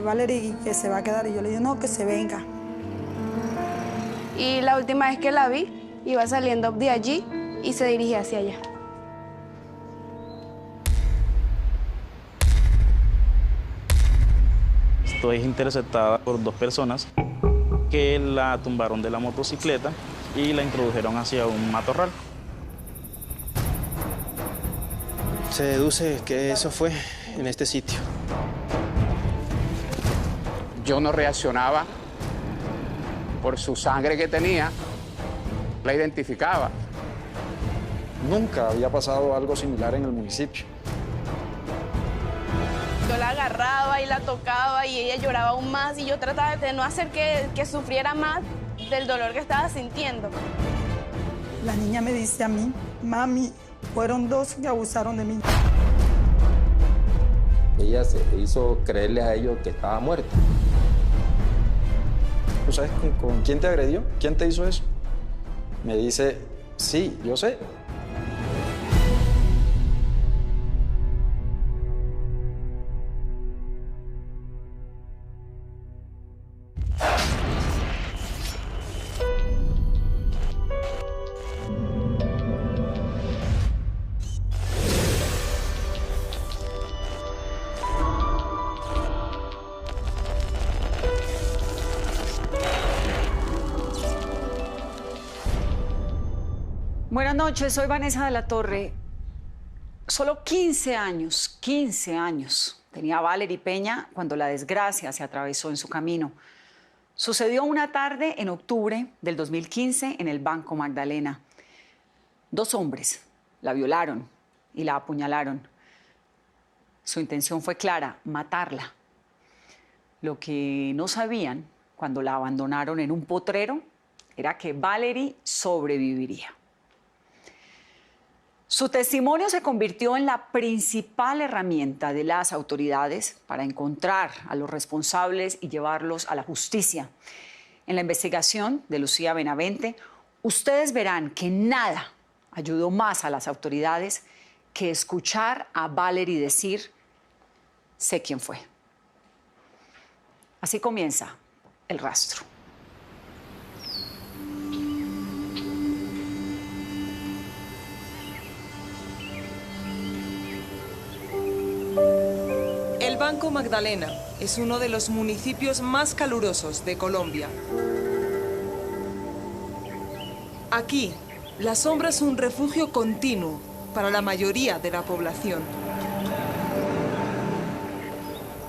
Valerie, que se va a quedar. Y yo le dije, no, que se venga. Y la última vez que la vi, iba saliendo de allí y se dirigía hacia allá. Estoy interceptada por dos personas que la tumbaron de la motocicleta y la introdujeron hacia un matorral. Se deduce que eso fue en este sitio. Yo no reaccionaba por su sangre que tenía, la identificaba. Nunca había pasado algo similar en el municipio. Yo la agarraba y la tocaba y ella lloraba aún más y yo trataba de no hacer que sufriera más del dolor que estaba sintiendo. La niña me dice a mí, mami, fueron dos que abusaron de mí. Ella se hizo creerles a ellos que estaba muerta. ¿Tú sabes con quién te agredió? ¿Quién te hizo eso? Me dice, sí, yo sé. Buenas noches, soy Vanessa de la Torre. Solo 15 años tenía Valerie Peña cuando la desgracia se atravesó en su camino. Sucedió una tarde en octubre del 2015 en el Banco Magdalena. Dos hombres la violaron y la apuñalaron. Su intención fue clara, matarla. Lo que no sabían cuando la abandonaron en un potrero era que Valerie sobreviviría. Su testimonio se convirtió en la principal herramienta de las autoridades para encontrar a los responsables y llevarlos a la justicia. En la investigación de Lucía Benavente, ustedes verán que nada ayudó más a las autoridades que escuchar a Valerie decir, sé quién fue. Así comienza el rastro. El Banco Magdalena es uno de los municipios más calurosos de Colombia. Aquí, la sombra es un refugio continuo para la mayoría de la población.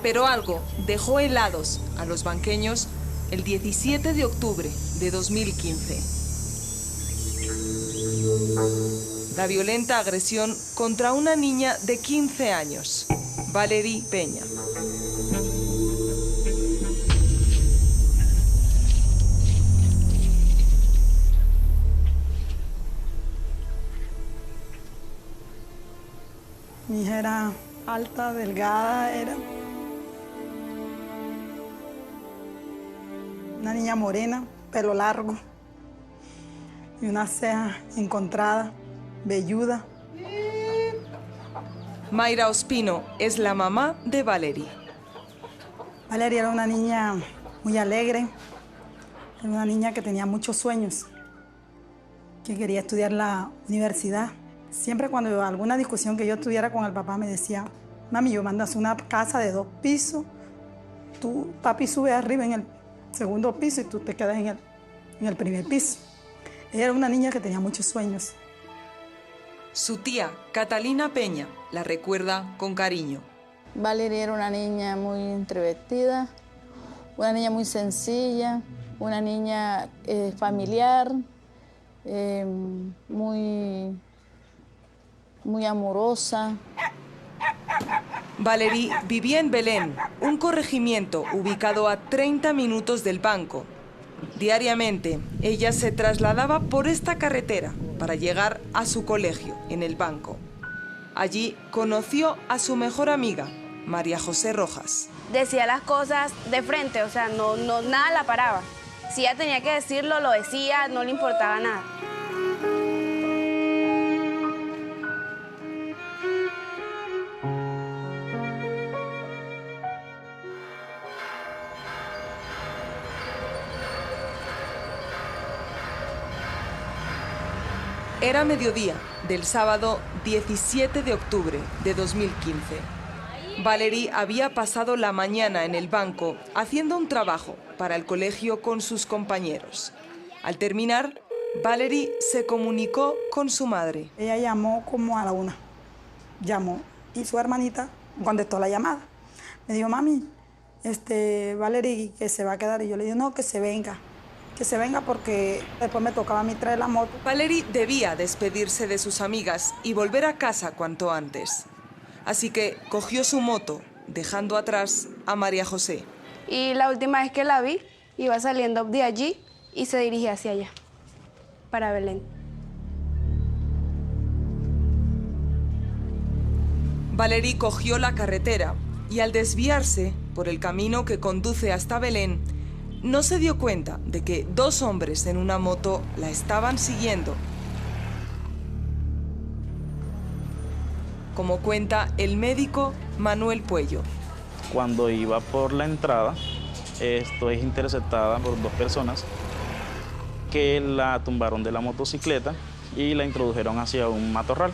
Pero algo dejó helados a los banqueños el 17 de octubre de 2015. La violenta agresión contra una niña de 15 años. Valerie Peña. Mi hija era alta, delgada, era una niña morena, pelo largo y una ceja encontrada, velluda. Mayra Ospino es la mamá de Valerie. Valerie era una niña muy alegre, era una niña que tenía muchos sueños, que quería estudiar la universidad. Siempre cuando alguna discusión que yo tuviera con el papá me decía, mami, yo mando a hacer una casa de 2 pisos, tú, papi, sube arriba en el segundo piso y tú te quedas en el primer piso. Ella era una niña que tenía muchos sueños. Su tía, Catalina Peña, la recuerda con cariño. Valerie era una niña muy introvertida, una niña muy sencilla, una niña familiar, muy amorosa. Valerie vivía en Belén, un corregimiento ubicado a 30 minutos del banco. Diariamente, ella se trasladaba por esta carretera para llegar a su colegio en el banco. Allí conoció a su mejor amiga, María José Rojas. Decía las cosas de frente, o sea, nada la paraba. Si ella tenía que decirlo, lo decía, no le importaba nada. Era mediodía del sábado 17 de octubre de 2015. Valerie había pasado la mañana en el banco haciendo un trabajo para el colegio con sus compañeros. Al terminar, Valerie se comunicó con su madre. Ella llamó como a la 1. Llamó y su hermanita contestó la llamada. Me dijo, mami, Valerie que se va a quedar. Y yo le dije, no, que se venga porque después me tocaba a mí traer la moto. Valerie debía despedirse de sus amigas y volver a casa cuanto antes. Así que cogió su moto, dejando atrás a María José. Y la última vez que la vi, iba saliendo de allí y se dirigía hacia allá, para Belén. Valerie cogió la carretera y al desviarse por el camino que conduce hasta Belén, no se dio cuenta de que 2 hombres en una moto la estaban siguiendo. Como cuenta el médico Manuel Puello. Cuando iba por la entrada, es interceptada por 2 personas que la tumbaron de la motocicleta y la introdujeron hacia un matorral.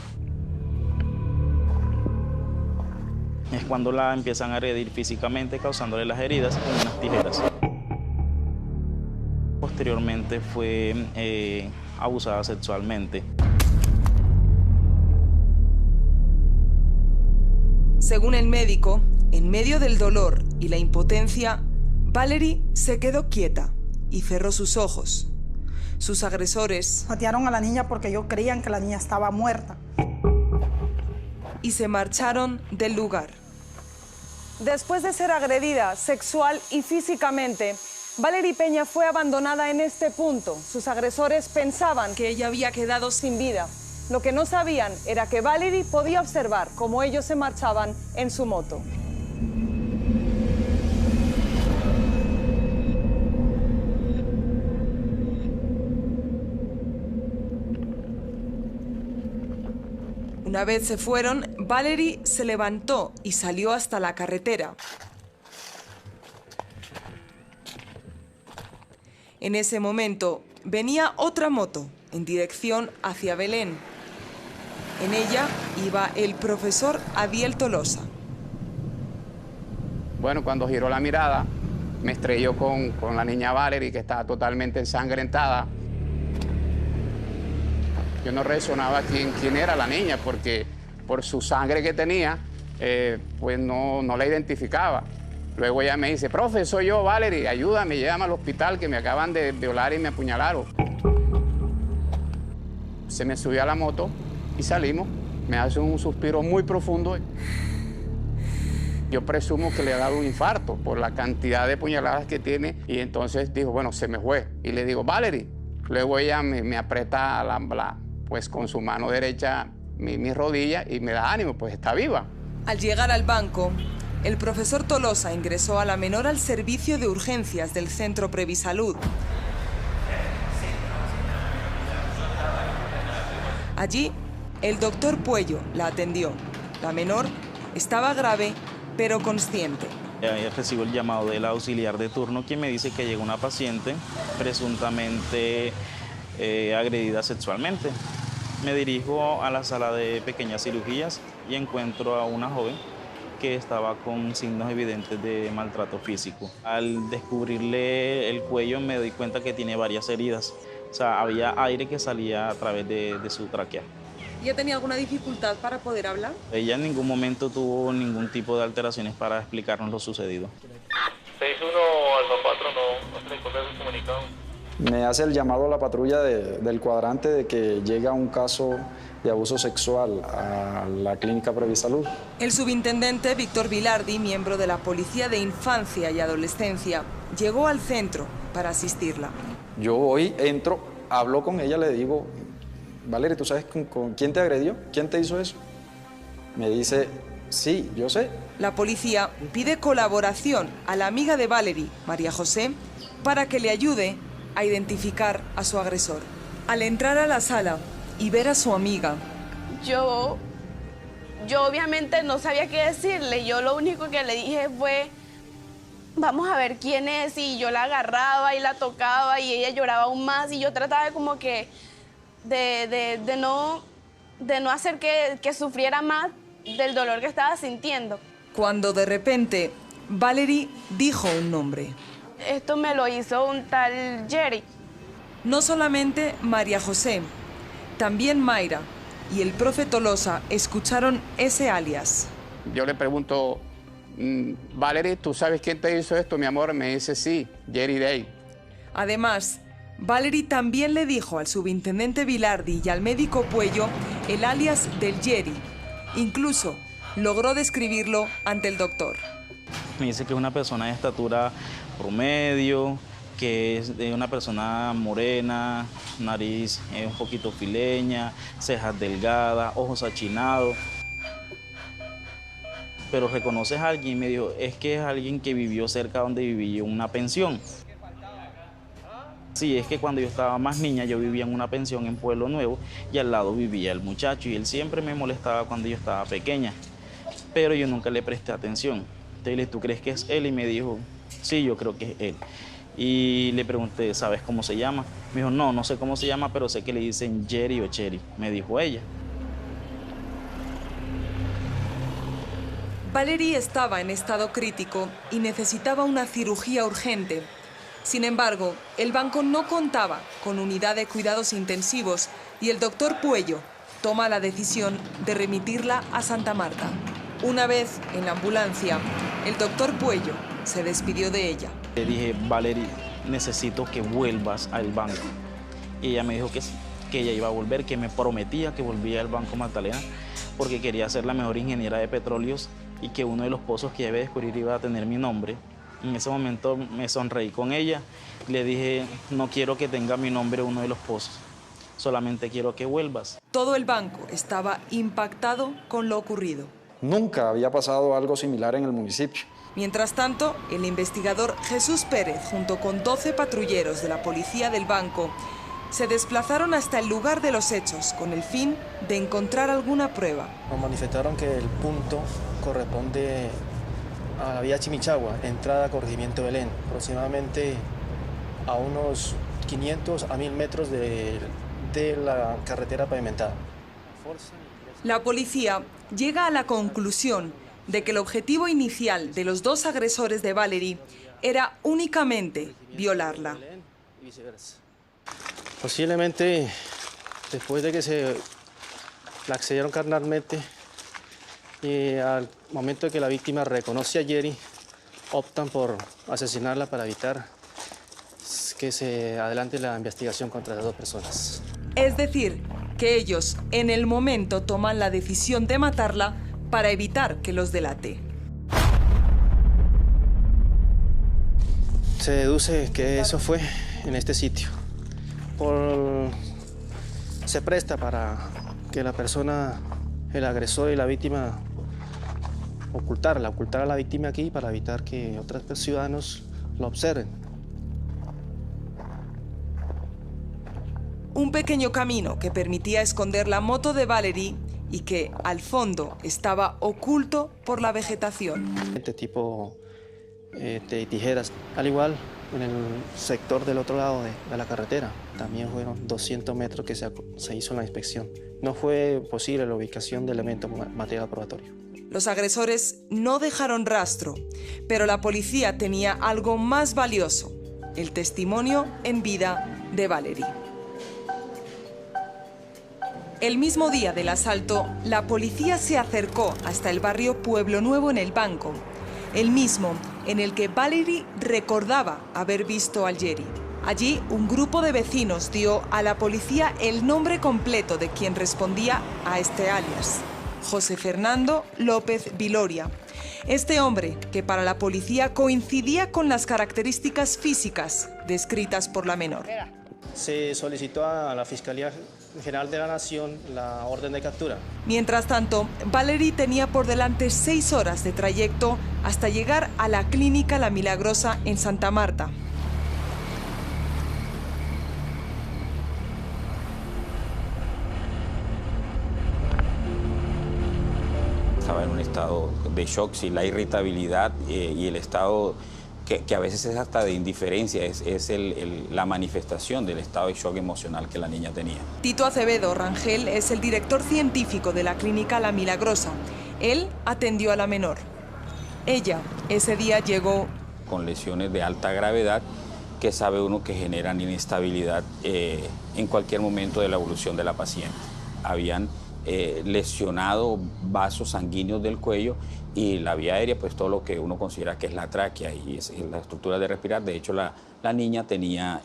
Es cuando la empiezan a agredir físicamente, causándole las heridas con unas tijeras. Posteriormente fue abusada sexualmente. Según el médico, en medio del dolor y la impotencia, Valerie se quedó quieta y cerró sus ojos. Sus agresores patearon a la niña porque ellos creían que la niña estaba muerta. Y se marcharon del lugar. Después de ser agredida sexual y físicamente, Valerie Peña fue abandonada en este punto. Sus agresores pensaban que ella había quedado sin vida. Lo que no sabían era que Valerie podía observar cómo ellos se marchaban en su moto. Una vez se fueron, Valerie se levantó y salió hasta la carretera. En ese momento venía otra moto en dirección hacia Belén. En ella iba el profesor Adiel Tolosa. Bueno, cuando giró la mirada, me estrelló con la niña Valerie, que estaba totalmente ensangrentada. Yo no reaccionaba quién era la niña, porque por su sangre que tenía, pues no la identificaba. Luego ella me dice, profe, soy yo, Valerie, ayúdame, llévame al hospital, que me acaban de violar y me apuñalaron. Se me subió a la moto y salimos. Me hace un suspiro muy profundo. Yo presumo que le ha dado un infarto por la cantidad de puñaladas que tiene. Y entonces dijo, bueno, se me fue. Y le digo, Valerie. Luego ella me aprieta pues con su mano derecha mi rodilla y me da ánimo, pues está viva. Al llegar al banco, el profesor Tolosa ingresó a la menor al servicio de urgencias del Centro Previsalud. Allí, el doctor Puello la atendió. La menor estaba grave, pero consciente. Recibo el llamado del auxiliar de turno, quien me dice que llegó una paciente presuntamente agredida sexualmente. Me dirijo a la sala de pequeñas cirugías y encuentro a una joven que estaba con signos evidentes de maltrato físico. Al descubrirle el cuello me doy cuenta que tiene varias heridas. O sea, había aire que salía a través de su tráquea. ¿Ya tenía alguna dificultad para poder hablar? Ella en ningún momento tuvo ningún tipo de alteraciones para explicarnos lo sucedido. 61 Alfa 4 no se le encuentra su comunicado. Me hace el llamado a la patrulla del cuadrante de que llega un caso de abuso sexual a la clínica Previsalud. El subintendente Víctor Vilardi, miembro de la Policía de Infancia y Adolescencia, llegó al centro para asistirla. Yo hoy entro, hablo con ella, le digo, Valerie, ¿tú sabes con quién te agredió? ¿Quién te hizo eso? Me dice, sí, yo sé. La policía pide colaboración a la amiga de Valerie, María José, para que le ayude a identificar a su agresor. Al entrar a la sala y ver a su amiga, Yo obviamente no sabía qué decirle. Yo lo único que le dije fue, vamos a ver quién es. Y yo la agarraba y la tocaba y ella lloraba aún más. Y yo trataba de como que de no hacer que sufriera más del dolor que estaba sintiendo. Cuando de repente Valerie dijo un nombre. Esto me lo hizo un tal Jerry. No solamente María José, también Mayra y el profe Tolosa escucharon ese alias. Yo le pregunto, Valerie, ¿tú sabes quién te hizo esto, mi amor? Me dice, sí, Jerry Day. Además, Valerie también le dijo al subintendente Vilardi y al médico Puello el alias del Jerry. Incluso logró describirlo ante el doctor. Me dice que es una persona de estatura promedio, que es de una persona morena, nariz un poquito fileña, cejas delgadas, ojos achinados. Pero reconoces a alguien y me dijo, es que es alguien que vivió cerca donde viví yo, en una pensión. Sí, es que cuando yo estaba más niña yo vivía en una pensión en Pueblo Nuevo y al lado vivía el muchacho y él siempre me molestaba cuando yo estaba pequeña, pero yo nunca le presté atención. Entonces, ¿tú crees que es él? Y me dijo, sí, yo creo que es él. Y le pregunté, ¿sabes cómo se llama? Me dijo, no sé cómo se llama, pero sé que le dicen Jerry o Cherry, me dijo ella. Valerie estaba en estado crítico y necesitaba una cirugía urgente. Sin embargo, el banco no contaba con unidad de cuidados intensivos y el doctor Puello toma la decisión de remitirla a Santa Marta. Una vez en la ambulancia, el doctor Puello se despidió de ella. Le dije, Valerie, necesito que vuelvas al banco. Y ella me dijo que sí, que ella iba a volver, que me prometía que volvía al Banco Magdalena porque quería ser la mejor ingeniera de petróleos y que uno de los pozos que iba a descubrir iba a tener mi nombre. En ese momento me sonreí con ella, le dije, no quiero que tenga mi nombre uno de los pozos, solamente quiero que vuelvas. Todo el banco estaba impactado con lo ocurrido. Nunca había pasado algo similar en el municipio. Mientras tanto, el investigador Jesús Pérez, junto con 12 patrulleros de la policía del banco, se desplazaron hasta el lugar de los hechos con el fin de encontrar alguna prueba. Nos manifestaron que el punto corresponde a la vía Chimichagua, entrada a Corregimiento Belén, aproximadamente a unos 500 a 1000 metros de la carretera pavimentada. La policía llega a la conclusión de que el objetivo inicial de los dos agresores de Valerie era únicamente violarla. Posiblemente, después de que se la accedieron carnalmente, y al momento de que la víctima reconoce a Jerry, optan por asesinarla para evitar que se adelante la investigación contra las dos personas. Es decir, que ellos en el momento toman la decisión de matarla para evitar que los delate. Se deduce que eso fue en este sitio. Se presta para que la persona, el agresor y la víctima, ocultar a la víctima aquí para evitar que otros ciudadanos lo observen. Un pequeño camino que permitía esconder la moto de Valerie y que al fondo estaba oculto por la vegetación. Este tipo de tijeras, al igual en el sector del otro lado de la carretera, también fueron 200 metros que se hizo la inspección. No fue posible la ubicación de elementos material probatorio. Los agresores no dejaron rastro, pero la policía tenía algo más valioso, el testimonio en vida de Valerie. El mismo día del asalto, la policía se acercó hasta el barrio Pueblo Nuevo en el Banco, el mismo en el que Valerie recordaba haber visto al Jerry. Allí, un grupo de vecinos dio a la policía el nombre completo de quien respondía a este alias: José Fernando López Viloria. Este hombre, que para la policía coincidía con las características físicas descritas por la menor. Se solicitó a la Fiscalía General de la Nación la orden de captura. Mientras tanto, Valerie tenía por delante 6 horas de trayecto hasta llegar a la Clínica La Milagrosa en Santa Marta. Estaba en un estado de shock, sí, la irritabilidad y el estado que a veces es hasta de indiferencia, es la manifestación del estado de shock emocional que la niña tenía. Tito Acevedo Rangel es el director científico de la clínica La Milagrosa. Él atendió a la menor. Ella, ese día llegó con lesiones de alta gravedad que sabe uno que generan inestabilidad en cualquier momento de la evolución de la paciente. Habían lesionado vasos sanguíneos del cuello y la vía aérea, pues todo lo que uno considera que es la tráquea y es la estructura de respirar. De hecho, la niña tenía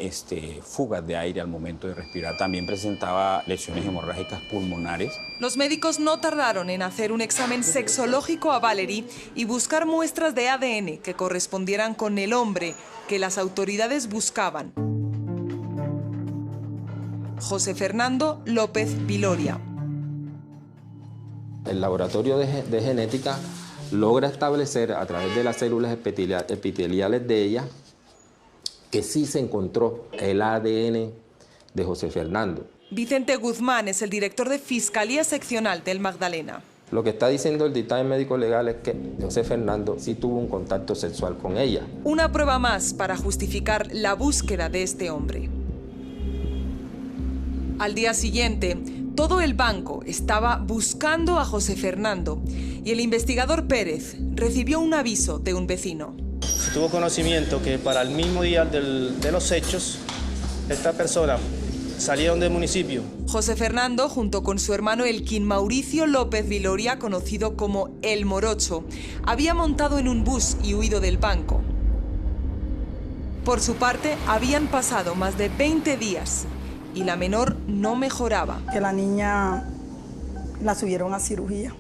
fugas de aire al momento de respirar. También presentaba lesiones hemorrágicas pulmonares. Los médicos no tardaron en hacer un examen sexológico a Valerie y buscar muestras de ADN que correspondieran con el hombre que las autoridades buscaban. José Fernando López Viloria. El laboratorio de genética logra establecer a través de las células epiteliales de ella que sí se encontró el ADN de José Fernando. Vicente Guzmán es el director de Fiscalía Seccional del Magdalena. Lo que está diciendo el dictamen médico legal es que José Fernando sí tuvo un contacto sexual con ella. Una prueba más para justificar la búsqueda de este hombre. Al día siguiente, todo el banco estaba buscando a José Fernando y el investigador Pérez recibió un aviso de un vecino. Se tuvo conocimiento que para el mismo día de los hechos, esta persona salieron del municipio. José Fernando, junto con su hermano Elkin Mauricio López Viloria, conocido como El Morocho, había montado en un bus y huido del banco. Por su parte, habían pasado más de 20 días y la menor no mejoraba. Que la niña la subieron a cirugía.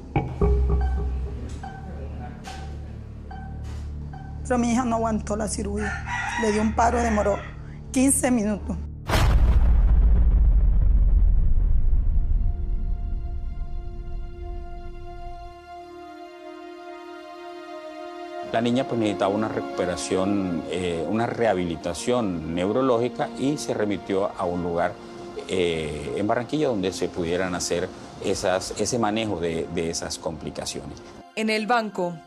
Pero mi hija no aguantó la cirugía. Le dio un paro, demoró 15 minutos. La niña pues necesitaba una recuperación, una rehabilitación neurológica y se remitió a un lugar en Barranquilla donde se pudieran hacer ese manejo de esas complicaciones. En el banco,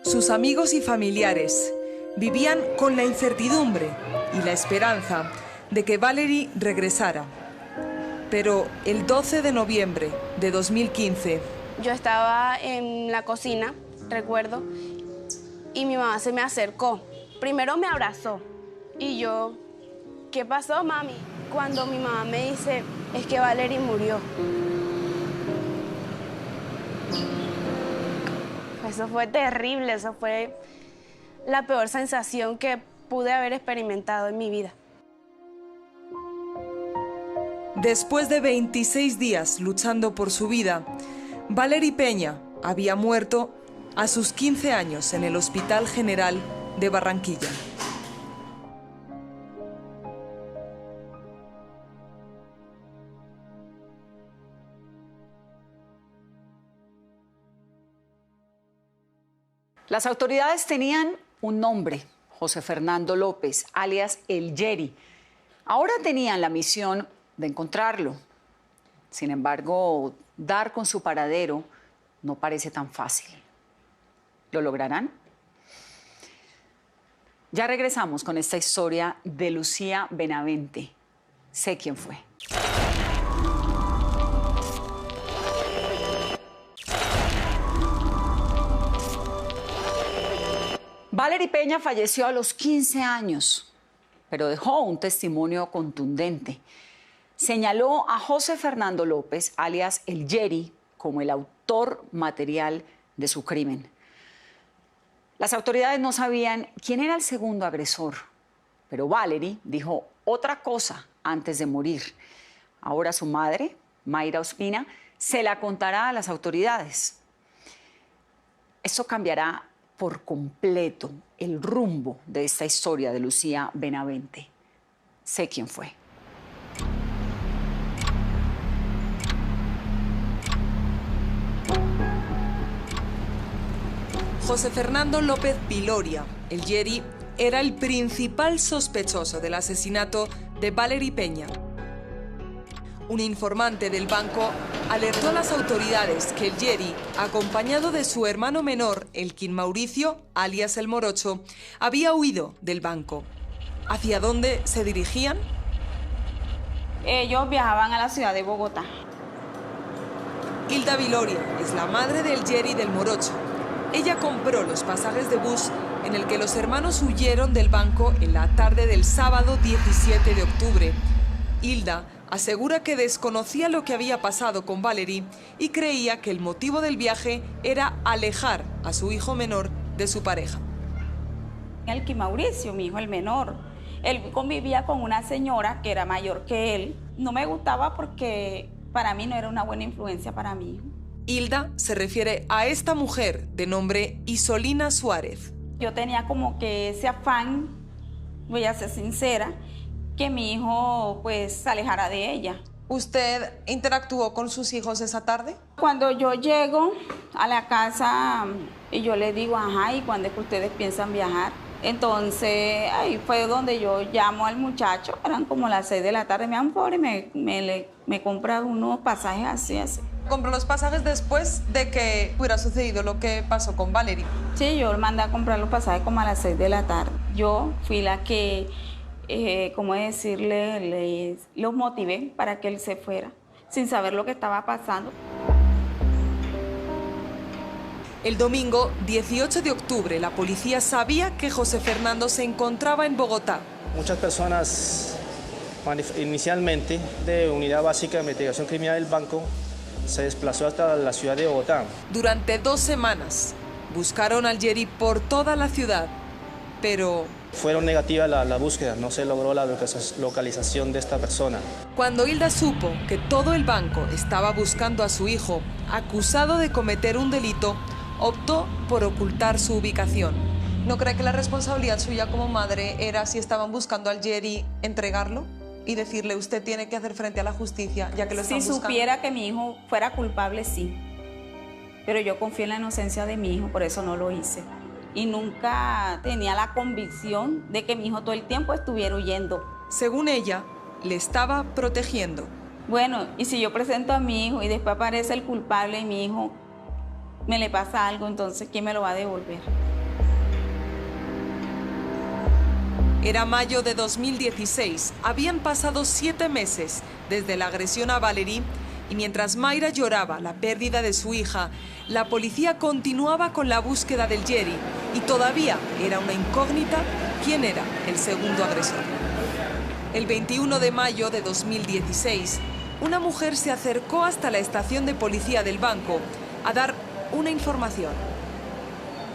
sus amigos y familiares vivían con la incertidumbre y la esperanza de que Valerie regresara. Pero el 12 de noviembre de 2015... Yo estaba en la cocina, recuerdo, y mi mamá se me acercó. Primero me abrazó y yo, ¿qué pasó, mami? Cuando mi mamá me dice, es que Valerie murió. Eso fue terrible, eso fue la peor sensación que pude haber experimentado en mi vida. Después de 26 días luchando por su vida, Valerie Peña había muerto a sus 15 años en el Hospital General de Barranquilla. Las autoridades tenían un nombre, José Fernando López, alias El Yeri. Ahora tenían la misión de encontrarlo. Sin embargo, dar con su paradero no parece tan fácil. ¿Lo lograrán? Ya regresamos con esta historia de Lucía Benavente. Sé quién fue. Valerie Peña falleció a los 15 años, pero dejó un testimonio contundente. Señaló a José Fernando López, alias El Yeri, como el autor material de su crimen. Las autoridades no sabían quién era el segundo agresor, pero Valerie dijo otra cosa antes de morir. Ahora su madre, Mayra Ospina, se la contará a las autoridades. Esto cambiará por completo el rumbo de esta historia de Lucía Benavente. Sé quién fue. José Fernando López Viloria, El Yeri, era el principal sospechoso del asesinato de Valerie Peña. Un informante del banco alertó a las autoridades que el Yeri, acompañado de su hermano menor, Elkin Mauricio, alias el Morocho, había huido del banco. ¿Hacia dónde se dirigían? Ellos viajaban a la ciudad de Bogotá. Hilda Viloria es la madre del Yeri del Morocho. Ella compró los pasajes de bus en el que los hermanos huyeron del banco en la tarde del sábado 17 de octubre. Hilda asegura que desconocía lo que había pasado con Valery y creía que el motivo del viaje era alejar a su hijo menor de su pareja. Elkin Mauricio, mi hijo el menor, él convivía con una señora que era mayor que él. No me gustaba porque para mí no era una buena influencia para mi hijo. Hilda se refiere a esta mujer de nombre Isolina Suárez. Yo tenía como que ese afán, voy a ser sincera, que mi hijo pues se alejara de ella. ¿Usted interactuó con sus hijos esa tarde? Cuando yo llego a la casa y yo le digo, ajá, ¿y cuándo es que ustedes piensan viajar? Entonces ahí fue donde yo llamo al muchacho, eran como las 6 de la tarde, me dan por y me compra unos pasajes así. ¿Compró los pasajes después de que hubiera sucedido lo que pasó con Valery? Sí, yo le mandé a comprar los pasajes como a las 6 de la tarde. Yo fui la que, ¿cómo decirle? Los motivé para que él se fuera, sin saber lo que estaba pasando. El domingo 18 de octubre, la policía sabía que José Fernando se encontraba en Bogotá. Muchas personas, inicialmente de Unidad Básica de Investigación Criminal del Banco, se desplazó hasta la ciudad de Bogotá. Durante 2 semanas buscaron al Yeri por toda la ciudad, pero fueron negativas las búsquedas, no se logró la localización de esta persona. Cuando Hilda supo que todo el banco estaba buscando a su hijo, acusado de cometer un delito, optó por ocultar su ubicación. ¿No cree que la responsabilidad suya como madre era, si estaban buscando al Yeri, entregarlo y decirle usted tiene que hacer frente a la justicia ya que lo están buscando? Si supiera que mi hijo fuera culpable, sí. Pero yo confío en la inocencia de mi hijo, por eso no lo hice. Y nunca tenía la convicción de que mi hijo todo el tiempo estuviera huyendo. Según ella, le estaba protegiendo. Bueno, y si yo presento a mi hijo y después aparece el culpable y mi hijo me le pasa algo, entonces ¿quién me lo va a devolver? Era mayo de 2016. Habían pasado 7 meses desde la agresión a Valery y mientras Mayra lloraba la pérdida de su hija, la policía continuaba con la búsqueda del Yeri y todavía era una incógnita quién era el segundo agresor. El 21 de mayo de 2016, una mujer se acercó hasta la estación de policía del banco a dar una información.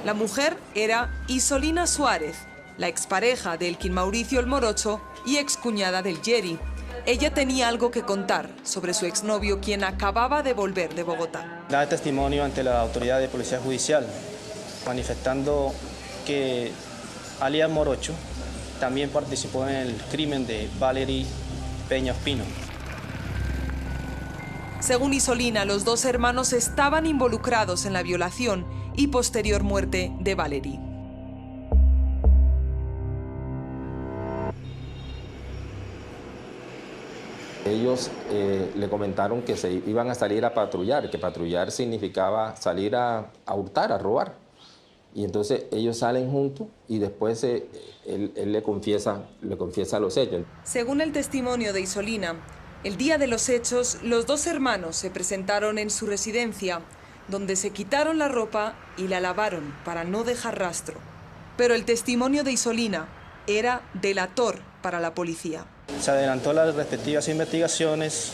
La mujer era Isolina Suárez, la expareja de Elkin Mauricio el Morocho y excuñada del Yeri. Ella tenía algo que contar sobre su exnovio, quien acababa de volver de Bogotá. Da testimonio ante la autoridad de policía judicial, manifestando que alias Morocho también participó en el crimen de Valery Peña Ospino. Según Isolina, los 2 hermanos estaban involucrados en la violación y posterior muerte de Valery. Ellos le comentaron que se iban a salir a patrullar, que patrullar significaba salir a hurtar, a robar. Y entonces ellos salen juntos y después él le confiesa los hechos. Según el testimonio de Isolina, el día de los hechos, los 2 hermanos se presentaron en su residencia, donde se quitaron la ropa y la lavaron para no dejar rastro. Pero el testimonio de Isolina era delator para la policía. Se adelantó las respectivas investigaciones,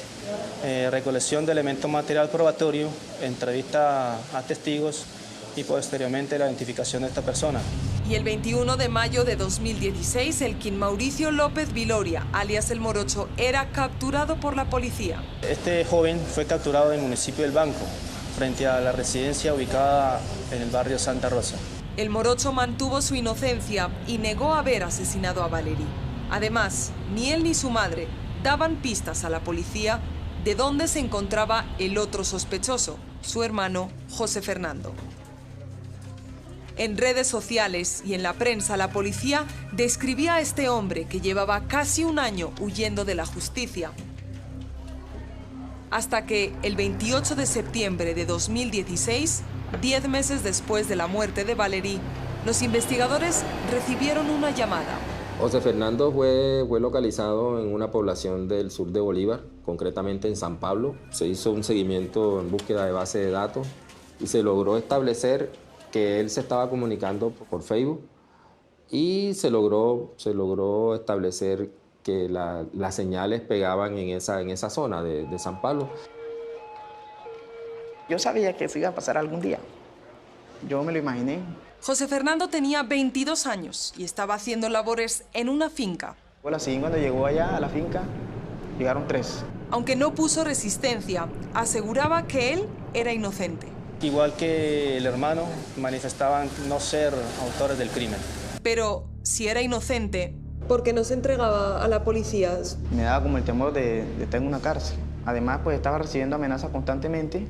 recolección de elementos material probatorio, entrevista a testigos y posteriormente la identificación de esta persona. Y el 21 de mayo de 2016, Elkin Mauricio López Viloria, alias El Morocho, era capturado por la policía. Este joven fue capturado en el municipio del Banco, frente a la residencia ubicada en el barrio Santa Rosa. El Morocho mantuvo su inocencia y negó haber asesinado a Valery. Además, ni él ni su madre daban pistas a la policía de dónde se encontraba el otro sospechoso, su hermano José Fernando. En redes sociales y en la prensa, la policía describía a este hombre que llevaba casi un año huyendo de la justicia. Hasta que el 28 de septiembre de 2016, 10 meses después de la muerte de Valery, los investigadores recibieron una llamada. José Fernando fue localizado en una población del sur de Bolívar, concretamente en San Pablo. Se hizo un seguimiento en búsqueda de base de datos y se logró establecer que él se estaba comunicando por Facebook y se logró establecer que las señales pegaban en esa zona de San Pablo. Yo sabía que eso iba a pasar algún día. Yo me lo imaginé. José Fernando tenía 22 años y estaba haciendo labores en una finca. Hola, sí, cuando llegó allá a la finca, llegaron 3. Aunque no puso resistencia, aseguraba que él era inocente. Igual que el hermano, manifestaban no ser autores del crimen. Pero si era inocente, ¿por qué no se entregaba a la policía? Me daba como el temor de estar en una cárcel. Además, pues estaba recibiendo amenazas constantemente.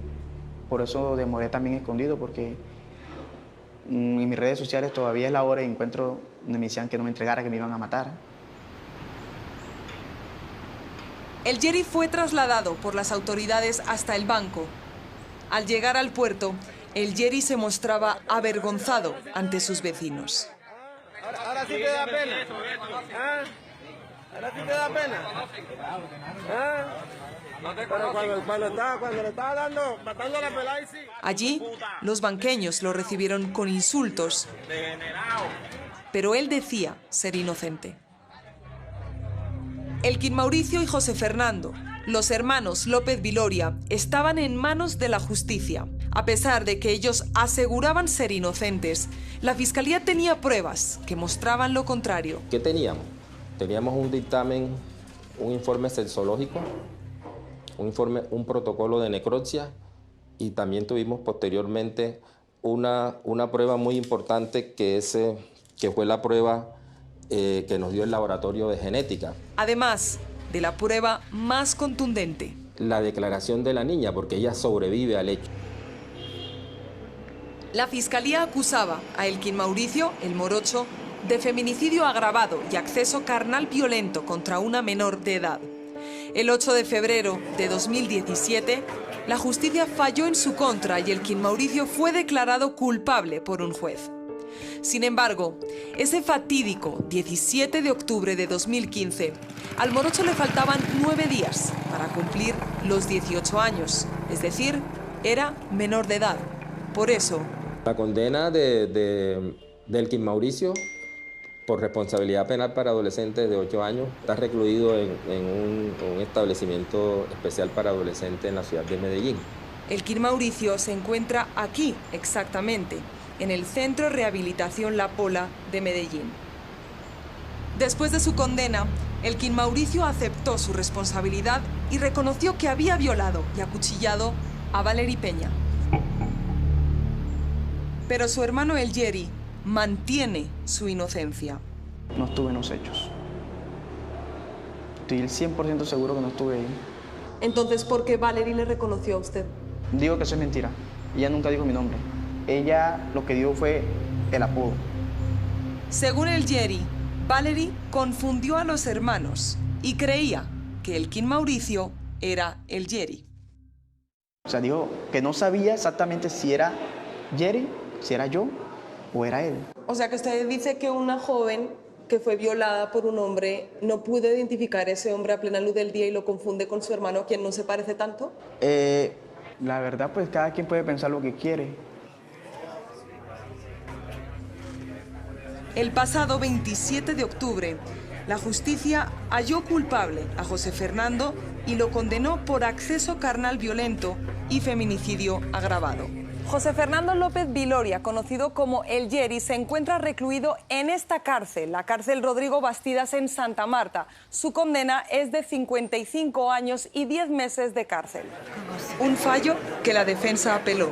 Por eso demoré también escondido, porque en mis redes sociales todavía es la hora de encuentro donde me decían que no me entregara, que me iban a matar. El Jerry fue trasladado por las autoridades hasta el banco. Al llegar al puerto, el Jerry se mostraba avergonzado ante sus vecinos. Ahora sí te da pena. ¿Ah? Ahora sí te da pena. ¿Ah? Pero cuando le estaba dando, matando a la pelada y sí. Allí, los banqueños lo recibieron con insultos, pero él decía ser inocente. Elkin Mauricio y José Fernando, los hermanos López Viloria, estaban en manos de la justicia. A pesar de que ellos aseguraban ser inocentes, la Fiscalía tenía pruebas que mostraban lo contrario. ¿Qué teníamos? Teníamos un dictamen, un informe sexológico, un protocolo de necropsia y también tuvimos posteriormente una prueba muy importante que fue la prueba que nos dio el laboratorio de genética. Además de la prueba más contundente. La declaración de la niña, porque ella sobrevive al hecho. La Fiscalía acusaba a Elkin Mauricio, el morocho, de feminicidio agravado y acceso carnal violento contra una menor de edad. El 8 de febrero de 2017, la justicia falló en su contra y Elkin Mauricio fue declarado culpable por un juez. Sin embargo, ese fatídico 17 de octubre de 2015, al morocho le faltaban 9 días para cumplir los 18 años, es decir, era menor de edad. Por eso... La condena de Elkin Mauricio por responsabilidad penal para adolescentes de 8 años está recluido en un establecimiento especial para adolescentes en la ciudad de Medellín. Elkin Mauricio se encuentra aquí, exactamente, en el Centro de Rehabilitación La Pola de Medellín. Después de su condena, Elkin Mauricio aceptó su responsabilidad y reconoció que había violado y acuchillado a Valery Peña. Pero su hermano El Jerry mantiene su inocencia. No estuve en los hechos. Estoy el 100% seguro que no estuve ahí. Entonces, ¿por qué Valery le reconoció a usted? Digo que eso es mentira. Ella nunca dijo mi nombre. Ella lo que dio fue el apodo. Según El Jerry, Valery confundió a los hermanos y creía que Elkin Mauricio era El Jerry. O sea, dijo que no sabía exactamente si era Jerry, si era yo o era él. O sea, que usted dice que una joven que fue violada por un hombre no pudo identificar a ese hombre a plena luz del día y lo confunde con su hermano, a quien no se parece tanto. La verdad, pues cada quien puede pensar lo que quiere. El pasado 27 de octubre, la justicia halló culpable a José Fernando y lo condenó por acceso carnal violento y feminicidio agravado. José Fernando López Viloria, conocido como El Jerry, se encuentra recluido en esta cárcel, la cárcel Rodrigo Bastidas en Santa Marta. Su condena es de 55 años y 10 meses de cárcel. Un fallo que la defensa apeló.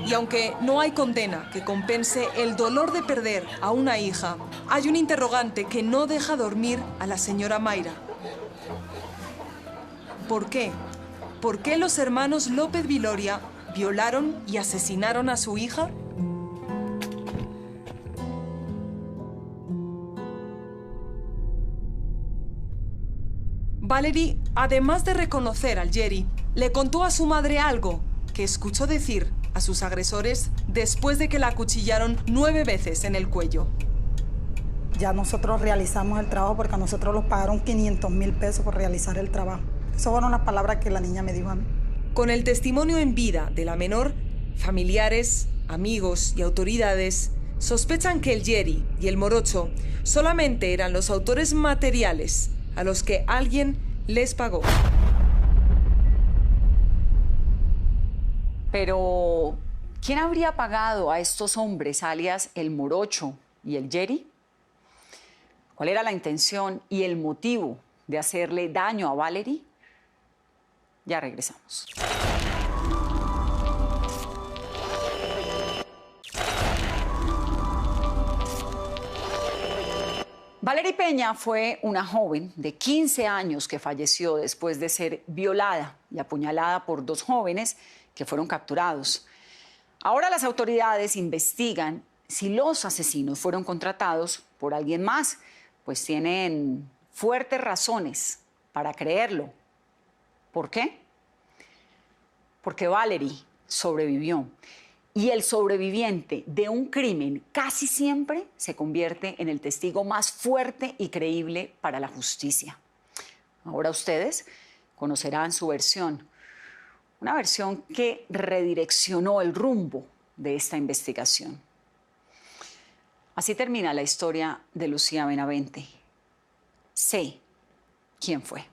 Y aunque no hay condena que compense el dolor de perder a una hija, hay un interrogante que no deja dormir a la señora Mayra. ¿Por qué? ¿Por qué los hermanos López Viloria violaron y asesinaron a su hija? Valerie, además de reconocer al Jerry, le contó a su madre algo que escuchó decir a sus agresores después de que la acuchillaron 9 veces en el cuello. Ya nosotros realizamos el trabajo porque a nosotros nos pagaron 500.000 pesos por realizar el trabajo. Esas fueron las palabras que la niña me dijo a mí. Con el testimonio en vida de la menor, familiares, amigos y autoridades sospechan que el Jerry y el morocho solamente eran los autores materiales a los que alguien les pagó. Pero, ¿quién habría pagado a estos hombres, alias el morocho y el Jerry? ¿Cuál era la intención y el motivo de hacerle daño a Valerie? Ya regresamos. Valerie Peña fue una joven de 15 años que falleció después de ser violada y apuñalada por 2 jóvenes que fueron capturados. Ahora las autoridades investigan si los asesinos fueron contratados por alguien más, pues tienen fuertes razones para creerlo. ¿Por qué? Porque Valerie sobrevivió. Y el sobreviviente de un crimen casi siempre se convierte en el testigo más fuerte y creíble para la justicia. Ahora ustedes conocerán su versión. Una versión que redireccionó el rumbo de esta investigación. Así termina la historia de Lucía Benavente. Sé quién fue.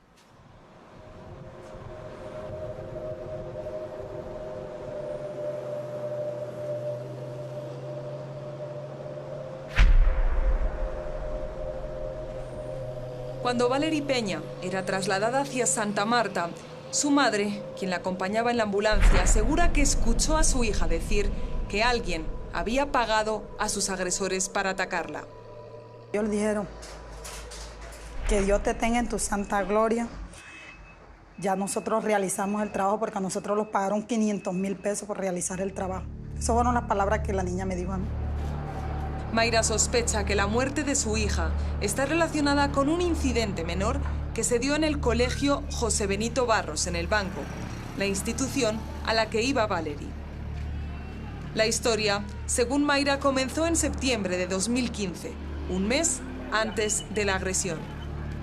Cuando Valerie Peña era trasladada hacia Santa Marta, su madre, quien la acompañaba en la ambulancia, asegura que escuchó a su hija decir que alguien había pagado a sus agresores para atacarla. Ellos le dijeron que Dios te tenga en tu santa gloria. Ya nosotros realizamos el trabajo porque a nosotros nos pagaron 500.000 pesos por realizar el trabajo. Esas fueron las palabras que la niña me dijo a mí. Mayra sospecha que la muerte de su hija está relacionada con un incidente menor que se dio en el colegio José Benito Barros, en El Banco, la institución a la que iba Valerie. La historia, según Mayra, comenzó en septiembre de 2015, un mes antes de la agresión.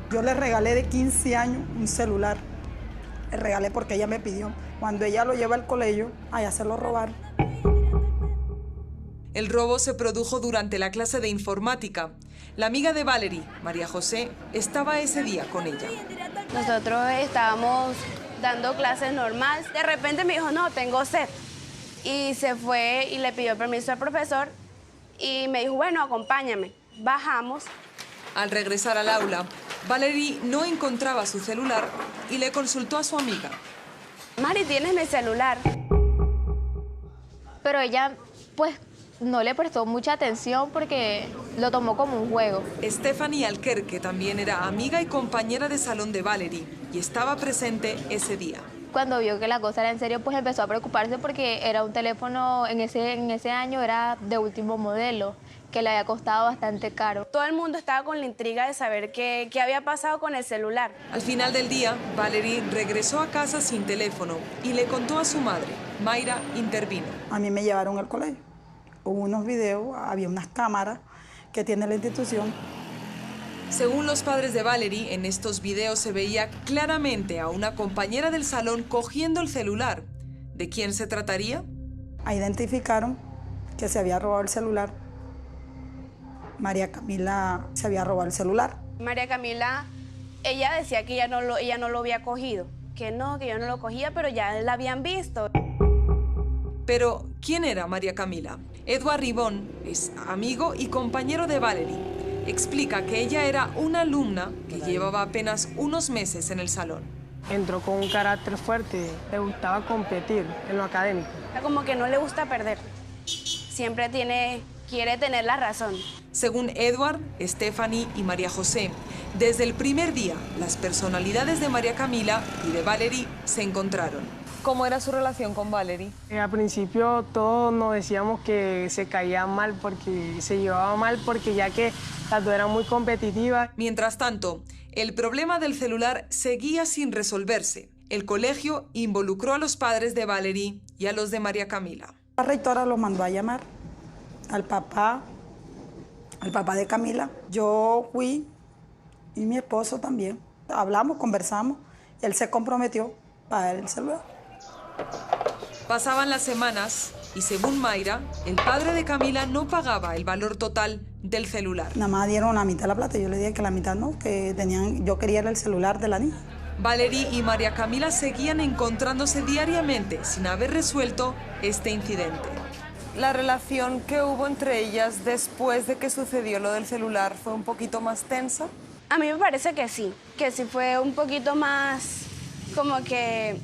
Yo le regalé de 15 años un celular. Le regalé porque ella me pidió. Cuando ella lo lleva al colegio, allá se lo robaron. El robo se produjo durante la clase de informática. La amiga de Valerie, María José, estaba ese día con ella. Nosotros estábamos dando clases normales. De repente me dijo, no, tengo sed. Y se fue y le pidió permiso al profesor y me dijo, bueno, acompáñame. Bajamos. Al regresar al aula, Valerie no encontraba su celular y le consultó a su amiga. Mari, ¿tienes mi celular? Pero ella, pues, no le prestó mucha atención porque lo tomó como un juego. Stephanie Alquerque también era amiga y compañera de salón de Valerie y estaba presente ese día. Cuando vio que la cosa era en serio, pues empezó a preocuparse porque era un teléfono, en ese año era de último modelo, que le había costado bastante caro. Todo el mundo estaba con la intriga de saber qué había pasado con el celular. Al final del día, Valerie regresó a casa sin teléfono y le contó a su madre. Mayra intervino. A mí me llevaron al colegio. Hubo unos videos, había unas cámaras que tiene la institución. Según los padres de Valerie, en estos videos se veía claramente a una compañera del salón cogiendo el celular. ¿De quién se trataría? Identificaron que se había robado el celular. María Camila se había robado el celular. María Camila, ella decía que ella no lo había cogido. Que yo no lo cogía, pero ya la habían visto. Pero, ¿quién era María Camila? Edward Ribón es amigo y compañero de Valerie. Explica que ella era una alumna que llevaba apenas unos meses en el salón. Entró con un carácter fuerte, le gustaba competir en lo académico. Como que no le gusta perder. Siempre quiere tener la razón. Según Edward, Stephanie y María José, desde el primer día, las personalidades de María Camila y de Valerie se encontraron. ¿Cómo era su relación con Valerie? Al principio todos nos decíamos que se caían mal porque se llevaban mal porque ya que las dos eran muy competitivas. Mientras tanto, el problema del celular seguía sin resolverse. El colegio involucró a los padres de Valerie y a los de María Camila. La rectora los mandó a llamar al papá de Camila. Yo fui y mi esposo también. Hablamos, conversamos, él se comprometió para el celular. Pasaban las semanas y según Mayra, el padre de Camila no pagaba el valor total del celular. Nada más dieron la mitad de la plata. Yo le dije que la mitad no, que yo quería el celular de la niña. Valerie y María Camila seguían encontrándose diariamente sin haber resuelto este incidente. ¿La relación que hubo entre ellas después de que sucedió lo del celular fue un poquito más tensa? A mí me parece que sí fue un poquito más como que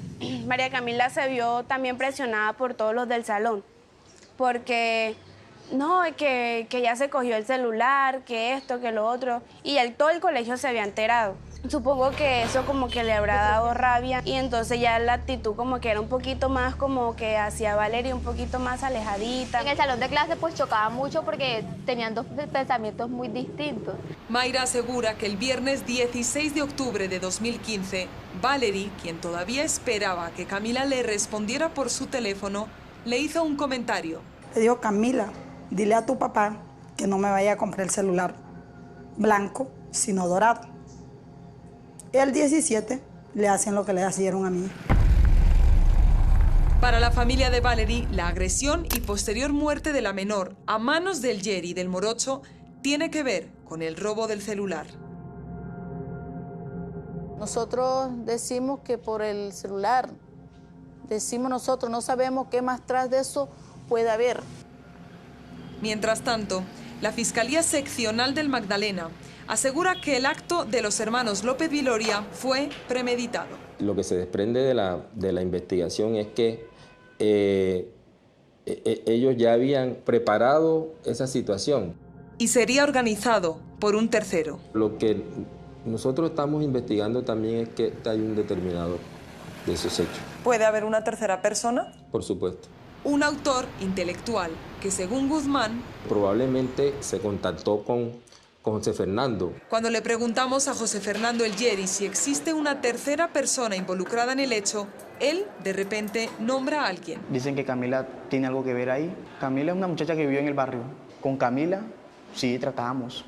María Camila se vio también presionada por todos los del salón, porque no, que ya se cogió el celular, que esto, que lo otro, y todo el colegio se había enterado. Supongo que eso como que le habrá dado rabia y entonces ya la actitud como que era un poquito más como que hacia Valerie un poquito más alejadita. En el salón de clase pues chocaba mucho porque tenían dos pensamientos muy distintos. Mayra asegura que el viernes 16 de octubre de 2015, Valerie, quien todavía esperaba que Camila le respondiera por su teléfono, le hizo un comentario. Le dijo: Camila, dile a tu papá que no me vaya a comprar el celular blanco, sino dorado. El 17 le hacen lo que le hicieron a mí. Para la familia de Valerie, la agresión y posterior muerte de la menor a manos del Yeri y del morocho tiene que ver con el robo del celular. Nosotros decimos que por el celular, decimos nosotros, no sabemos qué más tras de eso puede haber. Mientras tanto, la Fiscalía Seccional del Magdalena asegura que el acto de los hermanos López Viloria fue premeditado. Lo que se desprende de la investigación es que ellos ya habían preparado esa situación. Y sería organizado por un tercero. Lo que nosotros estamos investigando también es que hay un determinador de esos hechos. ¿Puede haber una tercera persona? Por supuesto. Un autor intelectual que, según Guzmán, probablemente se contactó con José Fernando. Cuando le preguntamos a José Fernando el Yeri si existe una tercera persona involucrada en el hecho, él de repente nombra a alguien. Dicen que Camila tiene algo que ver ahí. Camila es una muchacha que vivió en el barrio. Con Camila, sí, tratábamos.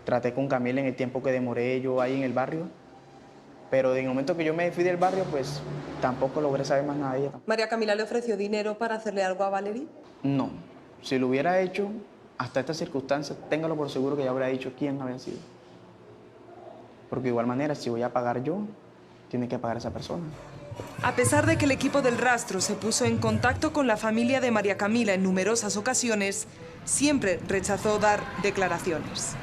Traté con Camila en el tiempo que demoré yo ahí en el barrio. Pero en el momento que yo me fui del barrio, pues tampoco logré saber más nada de ella. ¿María Camila le ofreció dinero para hacerle algo a Valerie? No. Si lo hubiera hecho, hasta estas circunstancias, téngalo por seguro que ya habría dicho quién había sido. Porque de igual manera, si voy a pagar yo, tiene que pagar esa persona. A pesar de que el equipo del rastro se puso en contacto con la familia de María Camila en numerosas ocasiones, siempre rechazó dar declaraciones.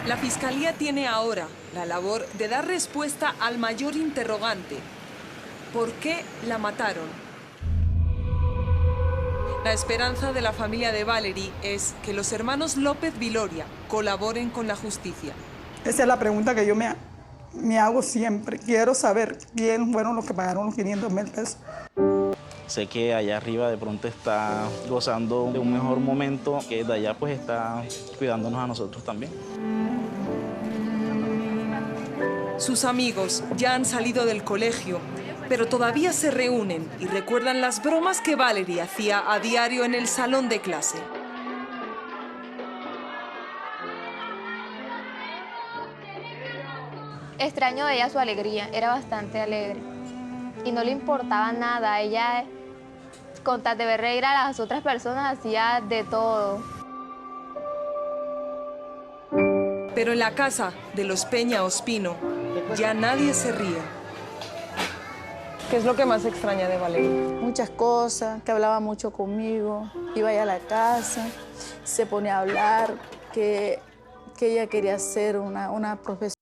La Fiscalía tiene ahora la labor de dar respuesta al mayor interrogante. ¿Por qué la mataron? La esperanza de la familia de Valerie es que los hermanos López Viloria colaboren con la justicia. Esa es la pregunta que yo me hago siempre. Quiero saber quién fueron los que pagaron los 500,000 pesos. Sé que allá arriba de pronto está gozando de un mejor momento, que de allá pues está cuidándonos a nosotros también. Sus amigos ya han salido del colegio, pero todavía se reúnen y recuerdan las bromas que Valerie hacía a diario en el salón de clase. Extraño de ella su alegría, era bastante alegre y no le importaba nada. Ella, con tal de ver reír a las otras personas, hacía de todo. Pero en la casa de los Peña Ospino ya nadie se ríe. ¿Qué es lo que más extraña de Valerie? Muchas cosas, que hablaba mucho conmigo, iba allá a la casa, se ponía a hablar, que ella quería ser una profesora.